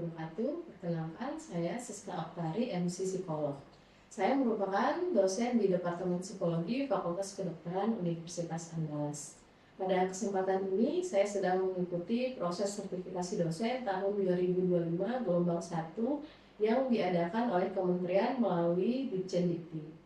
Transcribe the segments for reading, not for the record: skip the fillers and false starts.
wabarakatuh. Perkenalkan, saya Siska Oktari, MC Psikolog. Saya merupakan dosen di Departemen Psikologi Fakultas Kedokteran Universitas Andalas. Pada kesempatan ini, saya sedang mengikuti proses sertifikasi dosen tahun 2025 gelombang 1 yang diadakan oleh Kementerian melalui Ditjendikti.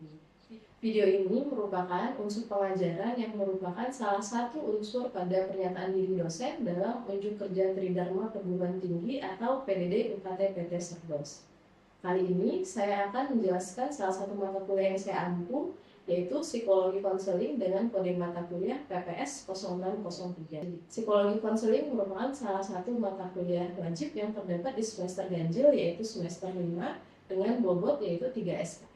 Video ini merupakan unsur pengajaran yang merupakan salah satu unsur pada pernyataan diri dosen dalam unjuk kerja Tridharma Perguruan Tinggi atau PDD UKT PT Serdos. Kali ini saya akan menjelaskan salah satu mata kuliah yang saya ampu, yaitu Psikologi Konseling dengan kode mata kuliah PPS 0603. Psikologi Konseling merupakan salah satu mata kuliah wajib yang terdapat di semester ganjil, yaitu semester 5 dengan bobot yaitu 3 SKS.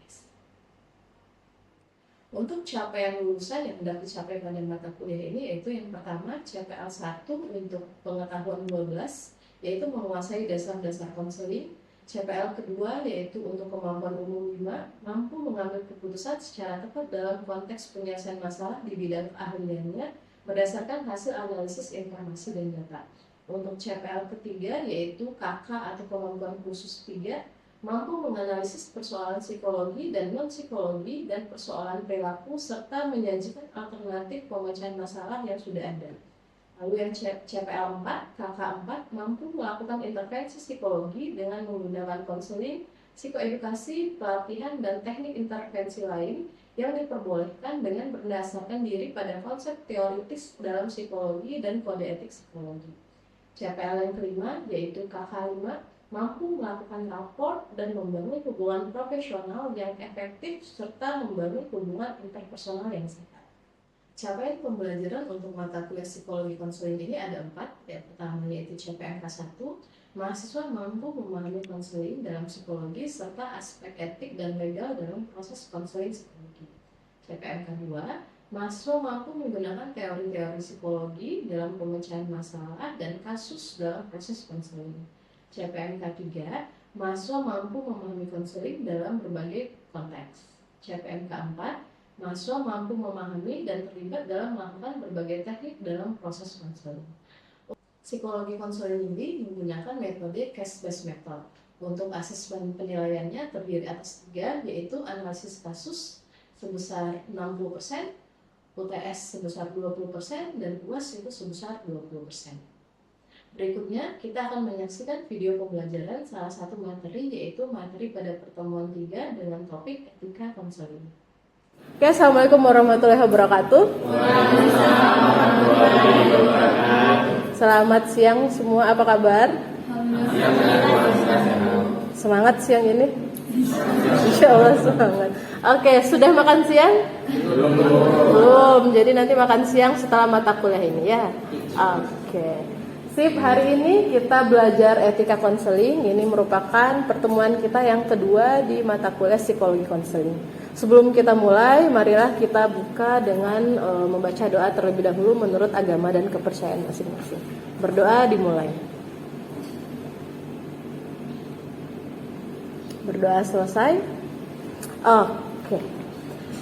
Untuk capaian lulusan yang hendak dicapai pada mata kuliah ini yaitu yang pertama CPL 1 untuk pengetahuan 12 yaitu menguasai dasar-dasar konseling. CPL kedua yaitu untuk kemampuan umum 5 mampu mengambil keputusan secara tepat dalam konteks penyelesaian masalah di bidang keahliannya berdasarkan hasil analisis informasi dan data. Untuk CPL ketiga yaitu KK atau kemampuan khusus 3 mampu menganalisis persoalan psikologi dan non-psikologi dan persoalan perilaku serta menyajikan alternatif pemecahan masalah yang sudah ada. Lalu yang CPL 4, KK 4 mampu melakukan intervensi psikologi dengan menggunakan konseling, psikoedukasi, pelatihan, dan teknik intervensi lain yang diperbolehkan dengan berdasarkan diri pada konsep teoritis dalam psikologi dan kode etik psikologi. CPL yang kelima yaitu KK 5 mampu melakukan rapor dan membangun hubungan profesional yang efektif serta membangun hubungan interpersonal yang sehat. Capaian pembelajaran untuk mata kuliah psikologi konseling ini ada 4. Yang pertama yaitu CPNK 1, mahasiswa mampu memahami konseling dalam psikologi serta aspek etik dan legal dalam proses konseling psikologi. CPNK 2, mahasiswa mampu menggunakan teori-teori psikologi dalam pemecahan masalah dan kasus dalam proses konseling. CPNK 3, mahasiswa mampu memahami konseling dalam berbagai konteks. CPNK 4, mahasiswa mampu memahami dan terlibat dalam melakukan berbagai teknik dalam proses konseling. Psikologi konseling ini menggunakan metode case-based method. Untuk asesmen penilaiannya terdiri atas 3, yaitu analisis kasus sebesar 60%, UTS sebesar 20%, dan UAS itu sebesar 20%. Berikutnya, kita akan menyaksikan video pembelajaran salah satu materi yaitu materi pada pertemuan 3 dengan topik etika konseling. Oke, Assalamualaikum warahmatullahi wabarakatuh. Selamat siang semua, apa kabar? Semangat siang ini? Insya Allah semangat. Oke, sudah makan siang? Belum, jadi nanti makan siang setelah mata kuliah ini ya. Oke. Sip, hari ini kita belajar etika konseling. Ini merupakan pertemuan kita yang kedua di mata kuliah psikologi konseling. Sebelum kita mulai, marilah kita buka dengan membaca doa terlebih dahulu menurut agama dan kepercayaan masing-masing. Berdoa dimulai. Berdoa selesai. Oke.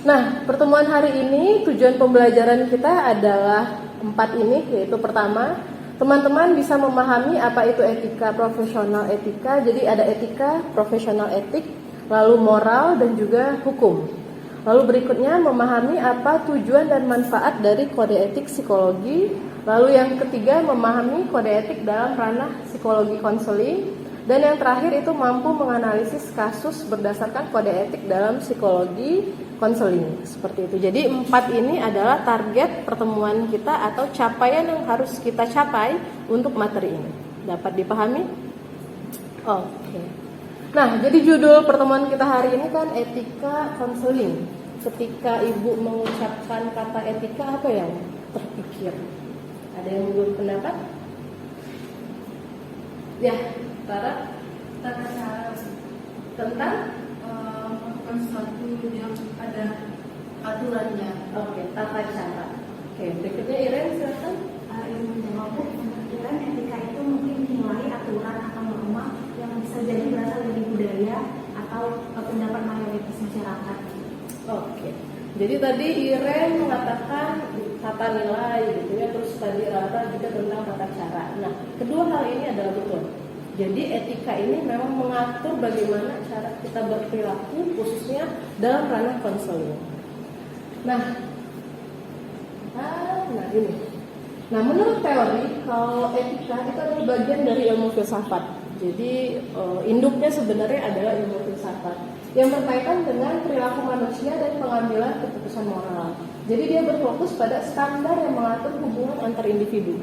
Nah, pertemuan hari ini tujuan pembelajaran kita adalah 4 ini, yaitu pertama, teman-teman bisa memahami apa itu etika, profesional etika. Jadi ada etika, profesional etik, lalu moral, dan juga hukum. Lalu berikutnya memahami apa tujuan dan manfaat dari kode etik psikologi. Lalu yang ketiga memahami kode etik dalam ranah psikologi konseling. Dan yang terakhir itu mampu menganalisis kasus berdasarkan kode etik dalam psikologi konseling. Seperti itu. Jadi 4 ini adalah target pertemuan kita atau capaian yang harus kita capai untuk materi ini. Dapat dipahami? Oke. Nah, jadi judul pertemuan kita hari ini kan etika konseling. Ketika Ibu mengucapkan kata etika, apa yang terpikir? Ada yang berpendapat? Ya, Tara? Tata cara Tentang? melakukan sesuatu yang ada aturannya. Oke, tata cara. Oke, berikutnya Iren, silakan. Ilmu menjawab pemikiran etika itu mungkin dinilai aturan atau norma yang bisa jadi berasal dari budaya atau pendapat mayoritas masyarakat. Oke. Jadi tadi Iren mengatakan tata nilai gitu ya, terus tadi Rata juga tentang tata cara. Nah, kedua hal ini adalah betul. Jadi etika ini memang mengatur bagaimana cara kita berperilaku khususnya dalam ranah konseling. Nah ini. Nah, menurut teori kalau etika itu adalah bagian dari ilmu filsafat. Jadi induknya sebenarnya adalah ilmu filsafat yang berkaitan dengan perilaku manusia dan pengambilan keputusan moral. Jadi dia berfokus pada standar yang mengatur hubungan antar individu.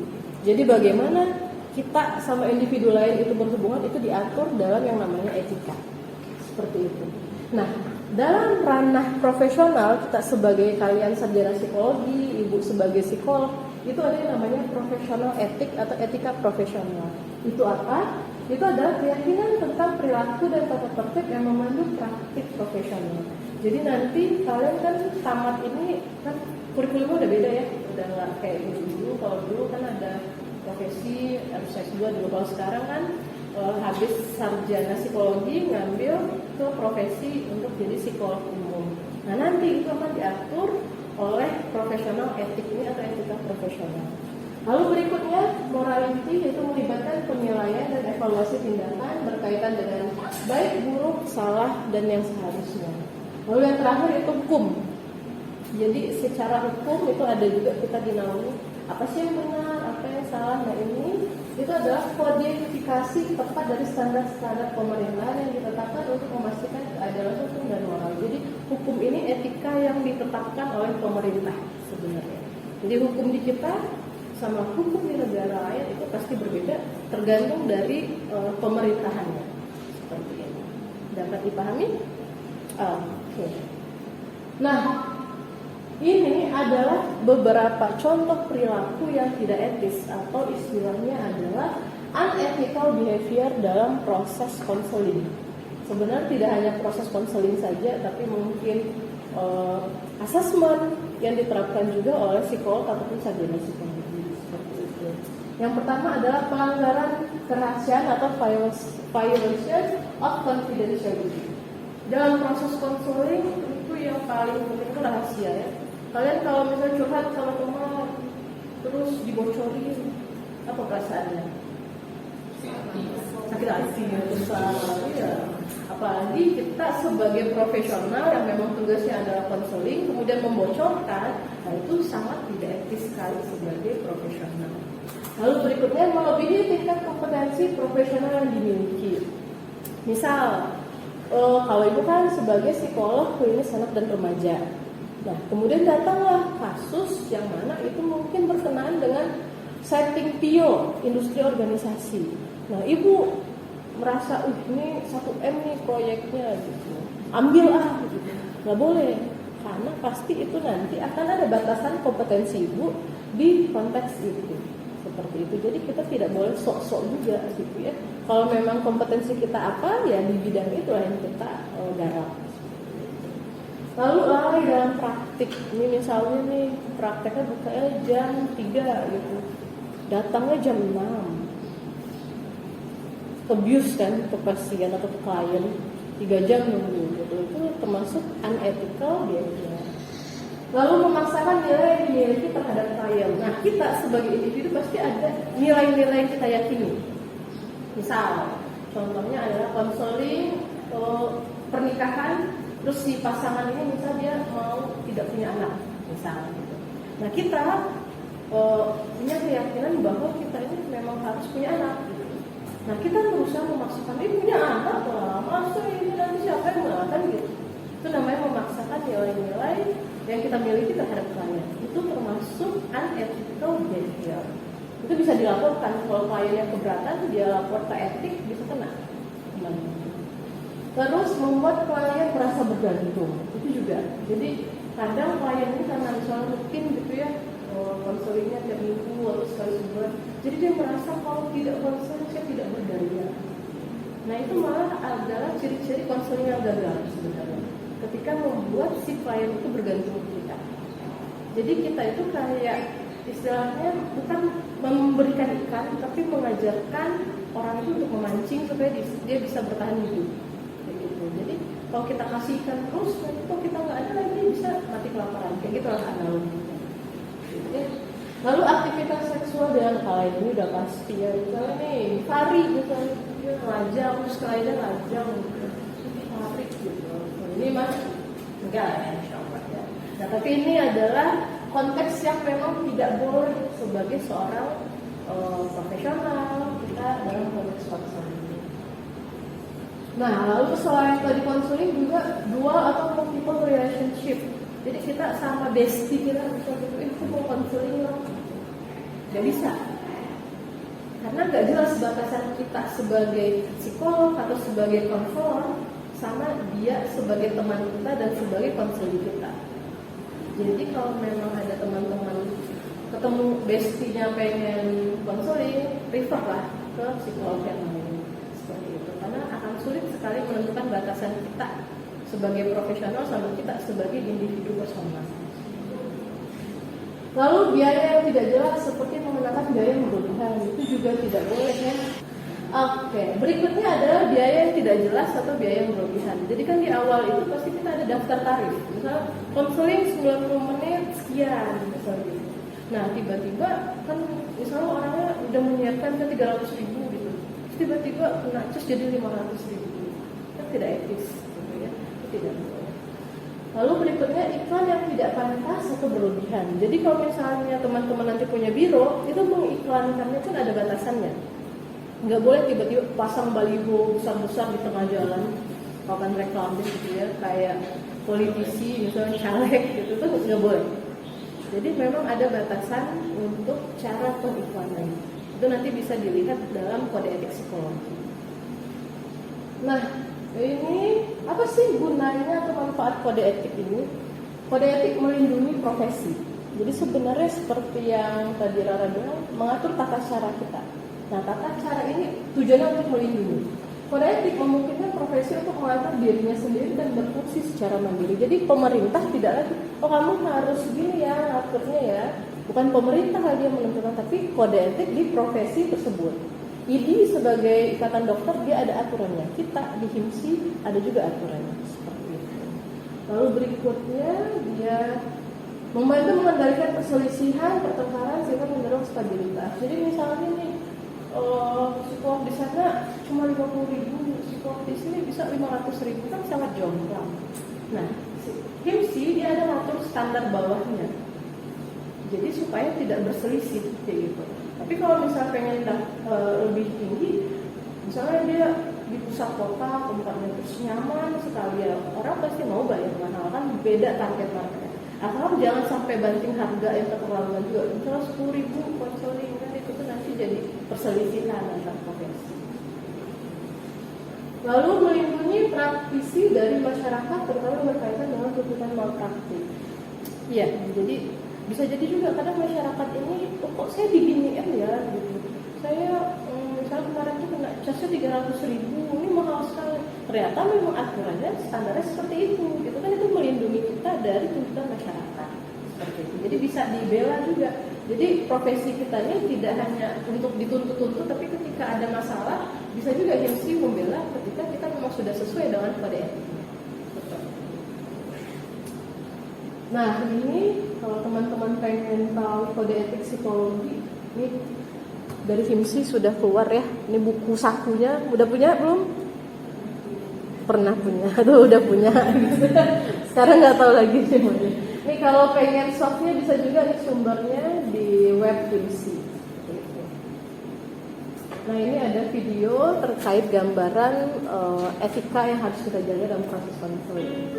Jadi bagaimana kita sama individu lain itu berhubungan itu diatur dalam yang namanya etika. Seperti itu. Nah, dalam ranah profesional kita sebagai kalian sarjana psikologi, ibu sebagai psikolog, itu ada yang namanya profesional etik atau etika profesional. Itu apa? Itu adalah keyakinan tentang perilaku dan tata tertib yang memandu praktik profesional. Jadi nanti kalian kan tamat ini kan kurikulumnya udah beda ya, udah nggak kayak dulu. Kalau dulu kan ada profesi harus S2 dulu. Kalau sekarang kan habis sarjana psikologi ngambil ke profesi untuk jadi psikolog umum. Nah nanti itu akan diatur oleh profesional etik ini atau etika profesional. Lalu berikutnya morality, yaitu melibatkan penilaian dan evaluasi tindakan berkaitan dengan baik, buruk, salah, dan yang seharusnya. Lalu yang terakhir itu hukum. Jadi secara hukum itu ada juga kita dinaungi apa sih yang benar, apa yang salah. Nah ini itu adalah kodifikasi tepat dari standar-standar pemerintahan yang ditetapkan untuk memastikan keadilan hukum dan moral. Jadi hukum ini etika yang ditetapkan oleh pemerintah sebenarnya. Jadi hukum di kita sama hukum di negara lain itu pasti berbeda tergantung dari pemerintahannya. Seperti ini. Dapat dipahami? Oke. Nah, ini adalah beberapa contoh perilaku yang tidak etis atau istilahnya adalah unethical behavior dalam proses konseling. Sebenarnya tidak hanya proses konseling saja, tapi mungkin assessment yang diterapkan juga oleh psikolog ataupun sarjana psikologi. Seperti itu. Yang pertama adalah pelanggaran kerahasiaan atau violation of confidentiality. Dalam proses konseling itu yang paling penting itu rahasia ya. Kalian kalau misalnya curhat sama teman terus dibocorin, apa perasaannya? Sakit hati ya, susah ya. Apalagi kita sebagai profesional yang memang tugasnya adalah konseling kemudian membocorkan, nah itu sangat tidak etis sekali sebagai profesional. Lalu berikutnya melebihi tingkat kompetensi profesional yang dimiliki. Misal kalau ibu kan sebagai psikolog klinis anak dan remaja. Nah, kemudian datanglah kasus yang mana itu mungkin berkenaan dengan setting PIO, industri organisasi. Nah, ibu merasa, ini 1M nih proyeknya gitu. Ambil gitu. Nggak boleh, karena pasti itu nanti akan ada batasan kompetensi ibu di konteks itu. Seperti itu. Jadi kita tidak boleh sok-sok juga gitu ya. Kalau memang kompetensi kita apa, ya di bidang itu yang kita garap. Lalu lalai dalam praktik. Ini misalnya nih prakteknya bukanya jam 3 gitu, datangnya jam 6. Abuse kan ke pasien atau ke klien 3 jam nunggu gitu. Itu termasuk unethical behavior. Lalu memaksakan nilai yang dimiliki terhadap klien. Nah kita sebagai individu pasti ada nilai-nilai yang kita yakini. Misal contohnya adalah konseling pernikahan. Terus si pasangan ini misalnya dia mau tidak punya anak, misalnya gitu. Nah kita punya keyakinan bahwa kita ini memang harus punya anak. Gitu. Nah kita berusaha memaksakan ini punya anak, maksud ini nanti siapa yang mengatakan gitu. Itu namanya memaksakan nilai-nilai yang kita miliki terhadap klien. Itu termasuk unethical behavior. Itu bisa dilaporkan. Kalau kliennya keberatan, dia lapor ke etik bisa kena. Terus membuat klien merasa bergantung, itu juga. Jadi kadang klien ini karena misalnya mungkin gitu ya konselingnya tiap minggu atau sekali sebulan, jadi dia merasa kalau tidak konseling saya tidak berdaya. Nah itu malah adalah ciri-ciri konseling yang gagal sebenarnya. Ketika membuat si klien itu bergantung ke kita. Jadi kita itu kayak istilahnya bukan memberikan ikan, tapi mengajarkan orang itu untuk memancing supaya dia bisa bertahan hidup. Jadi kalau kita kasih ikan terus, nanti kalau kita nggak ada lagi bisa mati kelaparan. Kayak gitu lah analoginya. Lalu aktivitas seksual dengan lain ini udah pasti ya, misalnya nih Fari misalnya dia rajang, terus lainnya rajang gitu. Fari gitu. Ini mah enggak ya, insya Allah ya. Nah tapi ini adalah konteks yang memang tidak boleh sebagai seorang profesional kita dalam konteks konseling. Nah lalu selain tadi konseling juga dual atau multiple relationship. Jadi kita sama bestie kita bisa gitu, itu mau konseling lah, nggak bisa, karena nggak jelas batasan kita sebagai psikolog atau sebagai konselor sama dia sebagai teman kita dan sebagai konseling kita. Jadi kalau memang ada teman-teman ketemu bestinya pengen konseling, refer lah ke psikolog yang lain seperti itu, karena akan sulit sekali menentukan batasan kita sebagai profesional sama kita sebagai individu personal. Lalu biaya yang tidak jelas seperti menggunakan biaya yang berlebihan itu juga tidak boleh ya. Oke, berikutnya adalah biaya yang tidak jelas atau biaya yang berlebihan. Jadi kan di awal itu pasti kita ada daftar tarif. Misal konseling 90 menit sekian misalnya gitu. Nah tiba-tiba kan misalnya orangnya udah menyiapkan ke 300.000 gitu, terus tiba-tiba kena cus jadi 500.000, kan tidak etis. Tidak boleh. Lalu berikutnya iklan yang tidak pantas atau berlebihan. Jadi kalau misalnya teman-teman nanti punya biro, itu mengiklankannya kan ada batasannya. Nggak boleh tiba-tiba pasang baliho besar-besar di tengah jalan, papan reklamis gitu ya, kayak politisi misalnya caleg gitu, itu nggak boleh. Jadi memang ada batasan untuk cara pengiklanannya. Itu nanti bisa dilihat dalam kode etik psikologi. Nah, ini apa sih gunanya atau manfaat kode etik ini? Kode etik melindungi profesi. Jadi sebenarnya seperti yang tadi Rara bilang, mengatur tata cara kita. Nah, tata cara ini tujuannya untuk melindungi. Kode etik memungkinkan profesi untuk mengatur dirinya sendiri dan berfungsi secara mandiri. Jadi pemerintah tidak lagi, oh kamu harus gini ya ngaturnya ya. Bukan pemerintah lagi yang menentukan, tapi kode etik di profesi tersebut. IDI sebagai ikatan dokter dia ada aturannya. Kita di HIMSI ada juga aturannya seperti itu. Lalu berikutnya dia membantu mengendalikan perselisihan, pertengkaran sehingga mendorong stabilitas. Jadi misalnya nih psikolog di sana cuma 50.000, psikolog di sini bisa 500.000, kan sangat jomplang. Nah, HIMSI dia ada ngatur standar bawahnya. Jadi supaya tidak berselisih kayak gitu. Tapi kalau misalnya pengen lebih tinggi, misalnya dia di pusat kota, tempatnya terus nyaman sekali ya, orang pasti mau bayar mahal, kan beda target market. Asal jangan sampai banting harga yang keterlaluan juga. Misalnya 10.000 konseling kan itu tuh nanti jadi perselisihan antar profesi. Lalu melindungi praktisi dari masyarakat terutama berkaitan dengan tuntutan malpraktik. Iya, jadi bisa jadi juga kadang masyarakat ini kok saya diginiin ya gitu. Saya misalnya kemarin tuh kena casnya 300.000, ini mahal sekali. Ternyata memang aturannya standarnya seperti itu gitu kan, itu melindungi kita dari tuntutan masyarakat seperti itu. Jadi bisa dibela juga. Jadi profesi kita ini tidak hanya untuk dituntut-tuntut, tapi ketika ada masalah bisa juga HIMSI membela ketika kita memang sudah sesuai dengan kode etik. Nah ini kalau teman-teman pengen tahu kode etik psikologi, ini dari HIMSI sudah keluar ya. Ini buku sakunya, udah punya belum? Pernah punya, tuh udah punya. Sekarang nggak tahu lagi gimana. Ini kalau pengen softnya bisa juga nih sumbernya di web HIMSI. Nah ini ada video terkait gambaran etika yang harus kita jaga dalam proses konseling.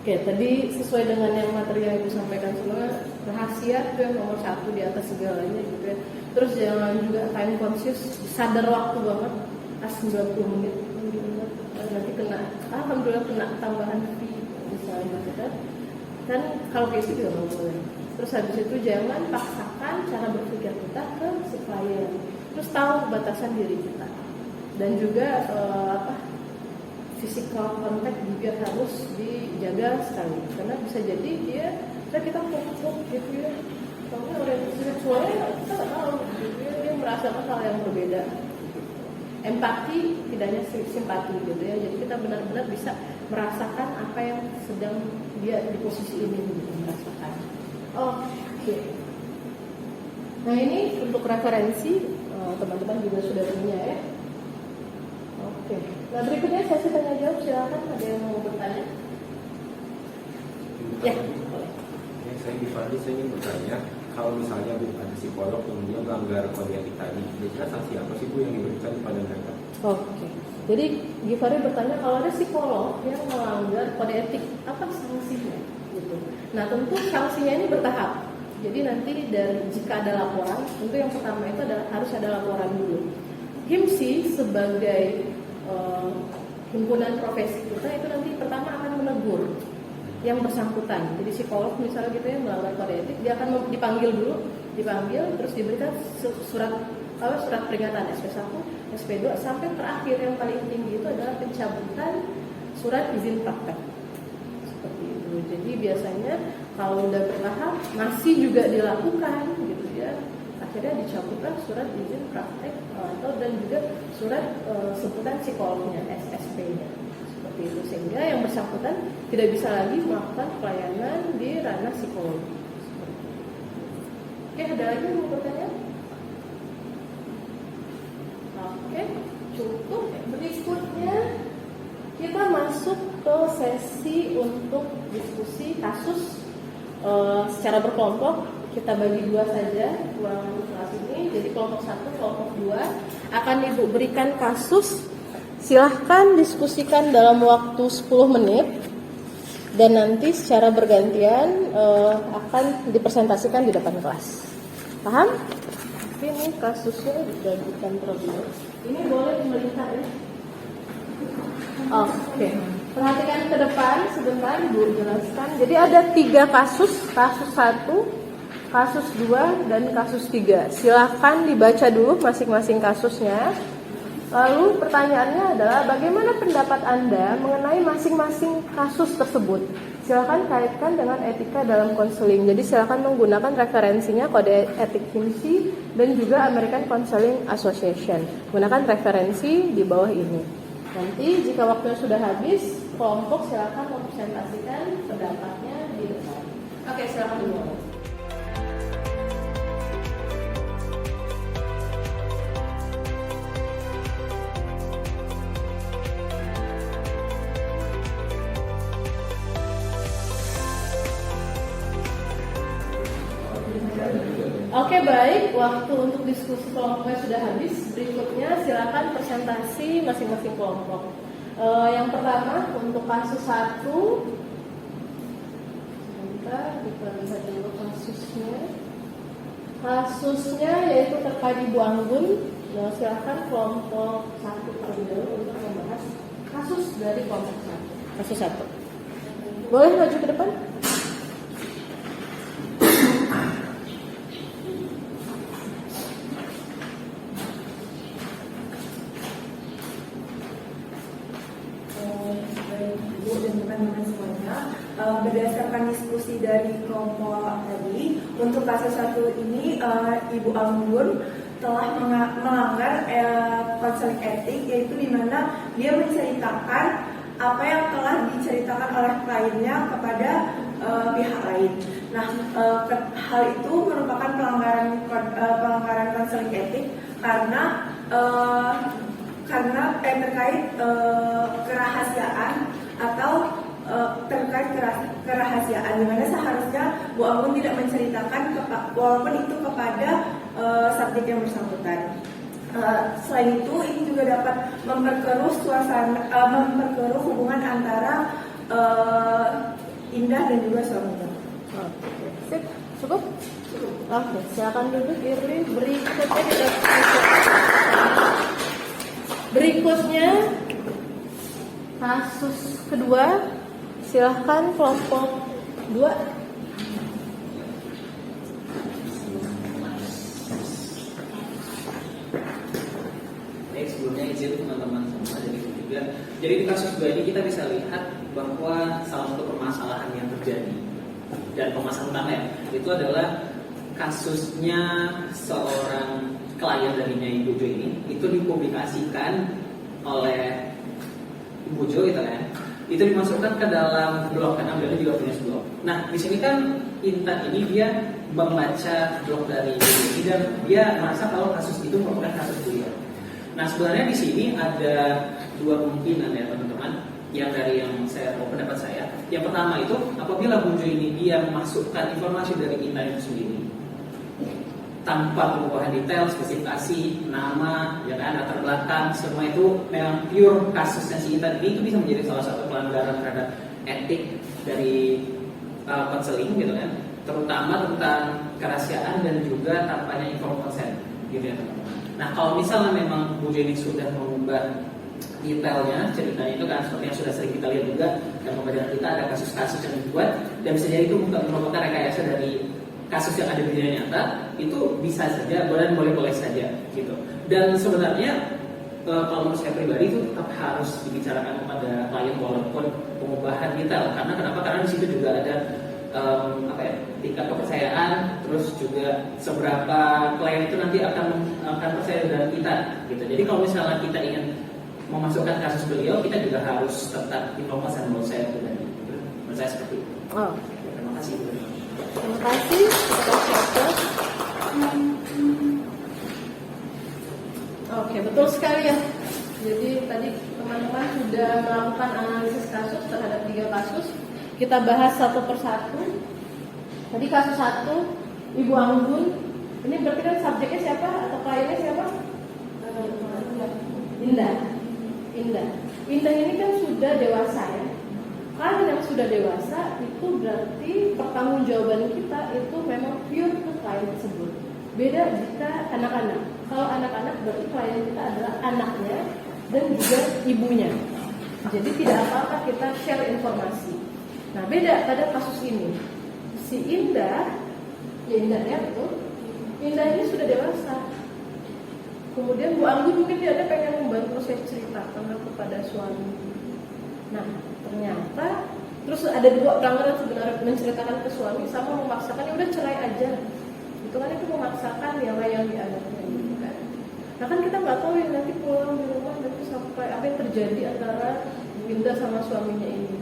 Oke, tadi sesuai dengan yang materi yang Ibu sampaikan sebenarnya rahasia itu yang nomor 1 di atas segalanya gitu ya. Terus jangan juga time conscious, sadar waktu banget, 90 menit, nanti kena, alhamdulillah kena tambahan fee misalnya gitu kan. Kan kalau kayak gitu juga nggak boleh. Terus habis itu jangan paksakan cara berpikir kita ke si klien. Terus tahu batasan diri kita. Dan juga physical contact juga harus dijaga sekali, karena bisa jadi kita pukul gitu ya, soalnya orientasi seksualnya kita nggak tahu gitu ya, dia merasakan hal yang berbeda. Empati tidak hanya simpati gitu ya, jadi kita benar-benar bisa merasakan apa yang sedang dia di posisi ini gitu, merasakan. Oke. Nah ini untuk referensi, teman-teman juga sudah punya ya. Oke. Nah berikutnya sesi tanya jawab, silakan ada yang mau bertanya? Ya. Saya ingin bertanya, kalau misalnya Bu ada psikolog yang dia melanggar kode etik tadi, kira-kira sanksi apa sih Bu yang diberikan kepada mereka? Oke. Jadi Givari bertanya kalau ada psikolog yang melanggar kode etik, apa sanksinya? Gitu. Nah tentu sanksinya ini bertahap. Jadi nanti jika ada laporan, tentu yang pertama itu adalah harus ada laporan dulu. HIMSI sebagai himpunan profesi kita itu nanti pertama akan menegur yang bersangkutan. Jadi psikolog misalnya gitu ya melanggar kode etik, dia akan dipanggil terus diberikan surat peringatan SP1, SP2 sampai terakhir yang paling tinggi itu adalah pencabutan surat izin praktek. Seperti itu. Jadi biasanya kalau udah bertahap masih juga dilakukan gitu ya, akhirnya dicabutkan surat izin praktek dan juga surat sebutan psikolognya, SSP-nya. Seperti itu, sehingga yang bersangkutan tidak bisa lagi melakukan pelayanan di ranah psikologi. Oke, ada lagi yang mau bertanya? Oke, cukup. Berikutnya kita masuk ke sesi untuk diskusi kasus secara berkelompok. Kita bagi 2 saja ruang kelas ini. Jadi kelompok 1, kelompok 2 akan Ibu berikan kasus. Silahkan diskusikan dalam waktu 10 menit dan nanti secara bergantian akan dipresentasikan di depan kelas. Paham? Ini kasusnya dibagikan terlebih. Ini boleh melihat ya. Oke. Perhatikan ke depan sebentar Bu jelaskan. Jadi ada 3 kasus 1, kasus 2, dan kasus 3. Silahkan dibaca dulu masing-masing kasusnya. Lalu pertanyaannya adalah bagaimana pendapat Anda mengenai masing-masing kasus tersebut? Silahkan kaitkan dengan etika dalam konseling. Jadi silahkan menggunakan referensinya kode etik HIMSI dan juga American Counseling Association. Gunakan referensi di bawah ini. Nanti jika waktunya sudah habis, kelompok silahkan mempresentasikan pendapatnya di depan. Oke, silahkan dimulai. Oke, baik, waktu untuk diskusi kelompoknya sudah habis. Berikutnya silakan presentasi masing-masing kelompok. Yang pertama untuk kasus 1. Sebentar, kita lihat dulu kasusnya. Kasusnya yaitu terkait Ibu Anggun. Nah, silakan kelompok 1 terlebih dahulu untuk membahas kasus dari kelompok 1. Kasus 1. Boleh maju ke depan? Berdasarkan diskusi dari kelompok tadi, untuk kasus 1 ini Ibu Anggun telah melanggar konseling etik, yaitu di mana dia menceritakan apa yang telah diceritakan oleh kliennya kepada pihak lain. Nah, hal itu merupakan pelanggaran konseling etik karena terkait kerahasiaan atau terkait kerahasiaan, di mana seharusnya Bu Anggun tidak menceritakan walaupun itu kepada subjek yang bersangkutan. Selain itu, ini juga dapat memperkeruh hubungan antara Oke, silakan duduk Irli. Berikutnya kasus kedua, silahkan kelompok 2. Baik, sebelumnya izin teman-teman semua dari juga. Jadi di kasus 2 ini kita bisa lihat bahwa salah satu permasalahan yang terjadi dan permasalahan utama itu adalah kasusnya seorang klien dari Nyai Bujo ini itu dipublikasikan oleh Ibu Jo gitu kan. Itu dimasukkan ke dalam blog karena beliau juga punya blog. Nah, di sini kan Intan ini dia membaca blog dari ini dan dia merasa kalau kasus itu merupakan kasus beliau. Nah, sebenarnya di sini ada dua kemungkinan ya teman-teman. Yang dari yang saya pendapat saya, yang pertama itu apabila Bujo ini dia memasukkan informasi dari Intan itu sendiri tanpa perubahan detail, spesifikasi, nama, ya kan, latar belakang, semua itu memang pure kasusnya si Intan ini itu bisa menjadi salah satu pelanggaran terhadap etik dari konseling gitu kan, terutama tentang kerahasiaan dan juga tanpanya informed consent gitu ya teman-teman. Nah, kalau misalnya memang Bujo ini sudah mengubah detailnya, ceritanya itu kan seperti yang sudah sering kita lihat juga dan pembelajaran kita ada kasus-kasus yang dibuat dan bisa jadi itu bukan merupakan rekayasa dari kasus yang ada di dunia nyata, itu bisa saja boleh-boleh saja gitu. Dan sebenarnya kalau menurut saya pribadi itu tetap harus dibicarakan kepada klien walaupun pengubahan detail. Karena kenapa? Karena di situ juga ada tingkat kepercayaan, terus juga seberapa klien itu nanti akan percaya dengan kita gitu. Jadi kalau misalnya kita ingin memasukkan kasus beliau, kita juga harus tetap informasi menurut saya pribadi. Menurut saya seperti itu. Oh. Terima kasih. Terima kasih. Oke, betul sekali ya. Jadi tadi teman-teman sudah melakukan analisis kasus terhadap 3 kasus. Kita bahas satu persatu. Tadi kasus 1, Ibu Anggun. Ini berarti kan subjeknya siapa atau kliennya siapa? Indah ini kan sudah dewasa ya. Kalau yang sudah dewasa itu berarti pertanggungjawaban kita itu memang pure ke klien tersebut. Beda jika anak-anak. Kalau anak-anak berarti klien kita adalah anaknya dan juga ibunya. Jadi tidak apa-apa kita share informasi. Nah, beda pada kasus ini. Si Indah ya betul. Indah ini sudah dewasa. Kemudian Bu Anggun mungkin dia ada pengen membantu saya ceritakan kepada suami. Nah, ternyata terus ada 2 pelanggaran sebenarnya, menceritakan ke suami sama memaksakan ya udah cerai aja. Itu kan itu memaksakan yang layangi anaknya gitu kan. Nah kan kita nggak tahu ya nanti pulang di rumah nanti sampai apa yang terjadi antara Indah sama suaminya ini.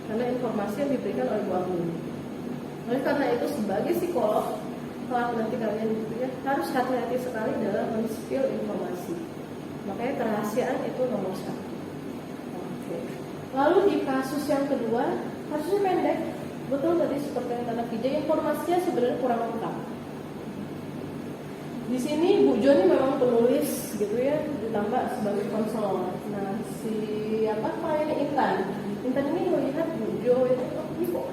Karena informasi yang diberikan oleh Bu Anggun. Oleh karena itu sebagai psikolog, kalau nanti kalian gitu ya, harus hati-hati sekali dalam men-spill informasi. Makanya kerahasiaan itu nomor 1. Oke. Lalu di kasus yang kedua, kasusnya pendek. Betul tadi seperti yang kata Vijay, informasinya sebenarnya kurang lengkap. Di sini Bu Jo ini memang penulis gitu ya, ditambah sebagai konselor. Nah, kliennya Intan ini melihat Bu Jo itu, ini kok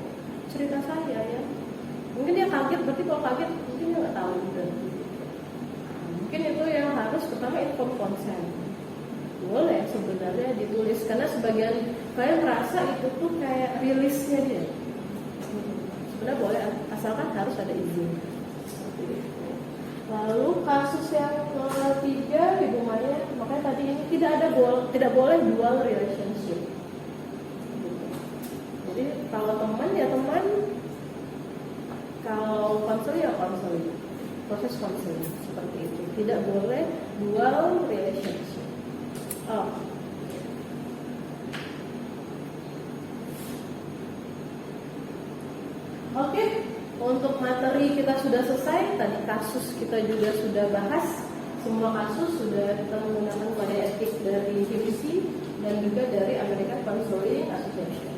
cerita saya ya. Mungkin dia kaget, berarti kalau kaget mungkin dia nggak tahu gitu. Mungkin itu yang harus pertama inform consent. Boleh sebenarnya ditulis karena sebagian kalian merasa itu tuh kayak rilisnya dia. Sebenarnya boleh asalkan harus ada izin. Lalu kasus yang ketiga Ibu Maya, makanya tadi ini tidak boleh dual relationship. Jadi kalau teman ya teman, kalau konseling ya konseling, proses konseling seperti itu. Tidak boleh dual relationship. Oke, untuk materi kita sudah selesai. Tadi kasus kita juga sudah bahas. Semua kasus sudah kita menggunakan kode etik dari HIPC dan juga dari American Counseling Association.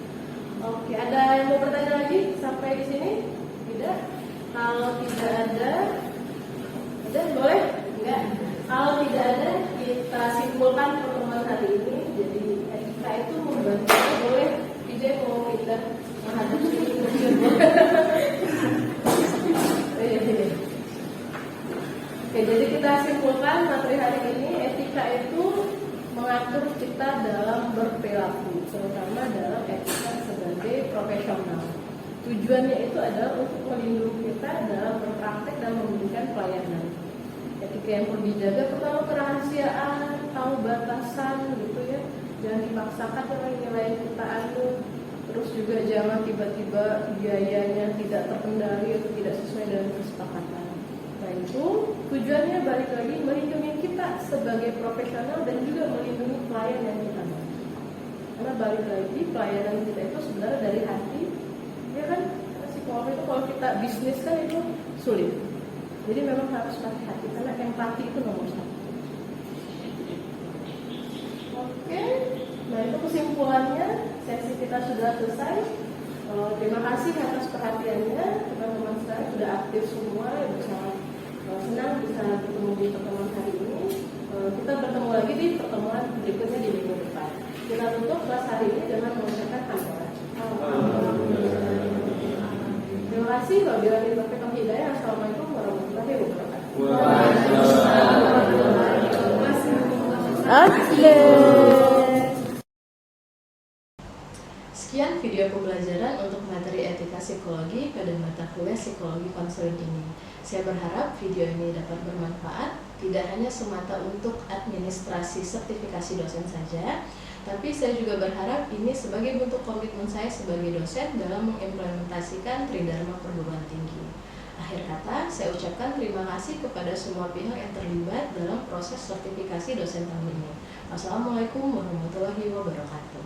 Oke, ada yang mau bertanya lagi sampai di sini? Tidak? Kalau tidak ada boleh? Enggak. Kalau tidak ada, kita simpulkan pertemuan hari ini. Jadi etika itu membantu. Boleh? Vijay mau kita menghadapi ini. profesional. Tujuannya itu adalah untuk melindungi kita dalam berpraktek dan memberikan pelayanan. Etika yang perlu dijaga pertama kerahasiaan, tahu batasan gitu ya, jangan dipaksakan nilai-nilai yang kita anut. Terus juga jangan tiba-tiba biayanya tidak terkendali atau tidak sesuai dengan kesepakatan. Nah itu tujuannya balik lagi melindungi kita sebagai profesional dan juga melindungi klien yang kita mau. Karena balik lagi pelayanan kita itu sebenarnya dari hati, ya kan? Psikolog itu kalau kita bisnis kan itu sulit. Jadi memang harus pakai hati karena empati itu nomor satu. Oke, nah itu kesimpulannya. Sesi kita sudah selesai. Terima kasih atas perhatiannya. Teman-teman saya sudah aktif semua. Sangat senang bisa bertemu di pertemuan hari ini. Kita bertemu lagi di pertemuan berikutnya di minggu depan. Kita tutup kelas hari ini dengan mengucapkan hamdalah. Terima kasih. Wabillahi taufiq wal hidayah. Assalamualaikum warahmatullahi wabarakatuh. Oke. Sekian video pembelajaran untuk materi etika psikologi pada mata kuliah psikologi konseling ini. Saya berharap video ini dapat bermanfaat, tidak hanya semata untuk administrasi sertifikasi dosen saja, tapi saya juga berharap ini sebagai bentuk komitmen saya sebagai dosen dalam mengimplementasikan Tridharma Perguruan Tinggi. Akhir kata, saya ucapkan terima kasih kepada semua pihak yang terlibat dalam proses sertifikasi dosen tahun ini. Wassalamualaikum warahmatullahi wabarakatuh.